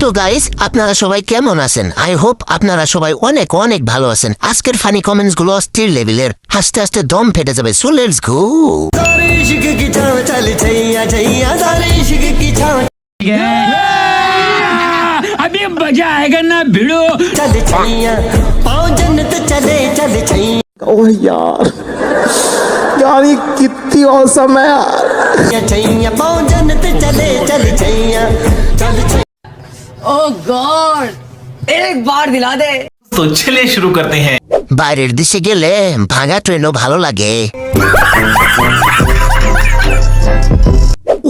তো গাইস, আপনারা সবাই কেমন আছেন? আই হোপ আপনারা সবাই অনেক অনেক ভালো আছেন। আজকের ফানি কমেন্টস গুলো অস্থির লেভেলের, হাসতে হাসতে দম ফেটে যাবে। So let's go. अभी मजा आएगा ना भिड़ो। चले छैया पाँव जन्नत चले चले छैया। ओह यार ये कितनी औसम है यार। छैया पाँव जन्नत चले चले छैया चले छैया। ओह गॉड, एक बार दिला दे। तो चलिए शुरू करते हैं। বাইরের দেশে গেলে ভাঙা ট্রেনও ভালো লাগে।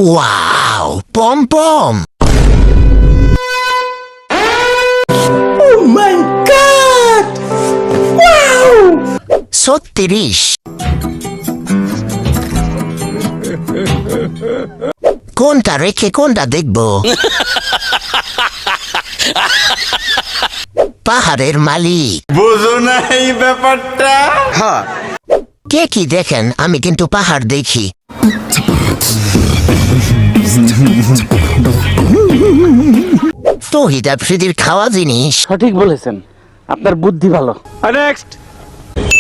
ওয়াও, পম পম। Oh my god! Wow! 36 কোনটা রেখে কোনটা দেখবো? পাহাড়ের মালিক বুঝো না এই ব্যাপারটা। কে কি দেখেন, আমি কিন্তু পাহাড় দেখি। তৌহিদ আফ্রিদির খাওয়া জিনিস। সঠিক বলেছেন, আপনার বুদ্ধি ভালো। নেক্সট।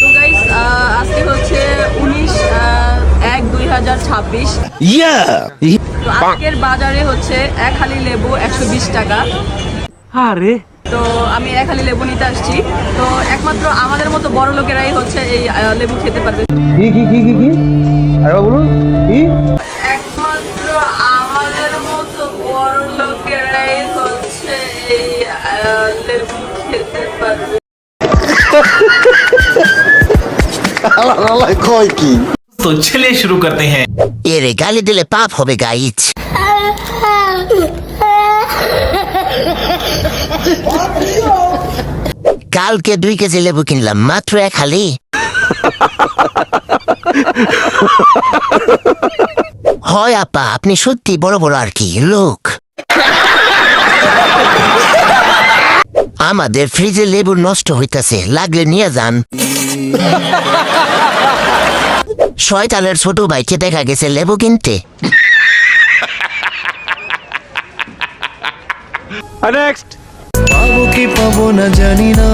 তো গাইস, আজকে হচ্ছে 19/1/2026। তো আজকের বাজারে হচ্ছে এক হালি লেবু 120 টাকা। আরে তো আমি এক হালি লেবু নিতে আসছি। তো একমাত্র আমাদের মতো বড় লোকেরাই হচ্ছে এই লেবু খেতে পারবে। একমাত্র আমাদের মতো বড় লোকেরাই হচ্ছে এই লেবু খেতে পারবে। तो चलिए शुरू करते हैं। এরে গালি দিলে পাপ হবে গাইজ। কালকে 2 কেজি লেবু কিনলাম, মাত্র 1 হালি। হয় আপা, আপনি সত্যি বড় বড় আর কি লোক। আমাদের ফ্রিজে লেবু নষ্ট হইতাছে, লাগলে নিয়ে যান। শয়তানের ছোট ভাইকে দেখা গেছে লেবু কিনতে। নেক্সট। পাবো কি পাবো না জানি না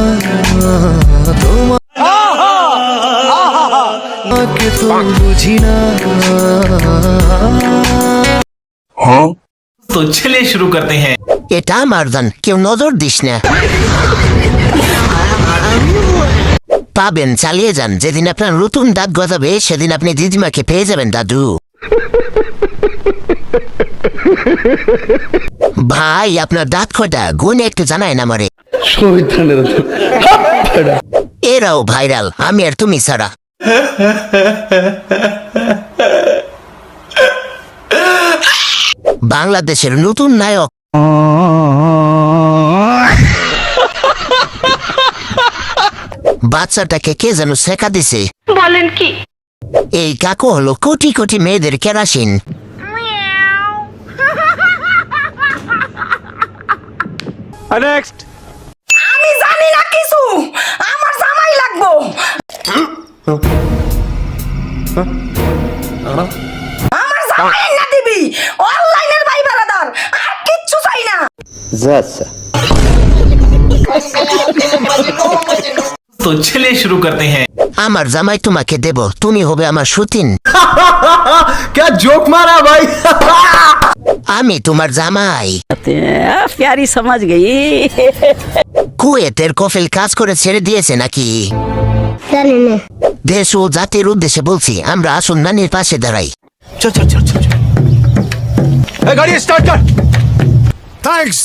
তোমাকে তো বুঝি না। तो चलिए शुरू करते हैं। এটা আমার দান, কেউ নজর দিস না। পাবেন, চালিয়ে যান। যেদিন আপনার নতুন দাঁত গজাবে সেদিন আপনি দিদিমাকে পেয়ে যাবেন দাদু। ভাই, আপনার দাঁত কয়টা গুনে একটু জানায় না আমারে। এরাও ভাইরাল, আমি আর তুমি ছাড়া। বাংলাদেশের নতুন নায়ক বাচ্চাটাকে কে যেন শেখা দিছে। বলেন কি? এই কাকু হলো কোটি কোটি মেয়েদের কেরাসিন। নেক্সট। আমি জানি না কিছু, আমার জামাই লাগবো। আমার জামাই না দিবি, অনলাইনের ভাই বারাদার, আর কিচ্ছু চাই না। तो चलिए शुरू करते हैं। আমার জামাই তোমাকে দেব, তুমি হবে আমার সতীন। क्या जोक मारा भाई। আমি তোমার জামাই। প্যারি সমাজ গই। কুয়েতের কফিল কাজ করে ছেড়ে দিয়েছে নাকি? দেশ ও জাতির উদ্দেশ্যে বলছি, আমরা আসুন নানির পাশে দাঁড়াই। गाड़ी स्टार्ट कर। थैंक्स।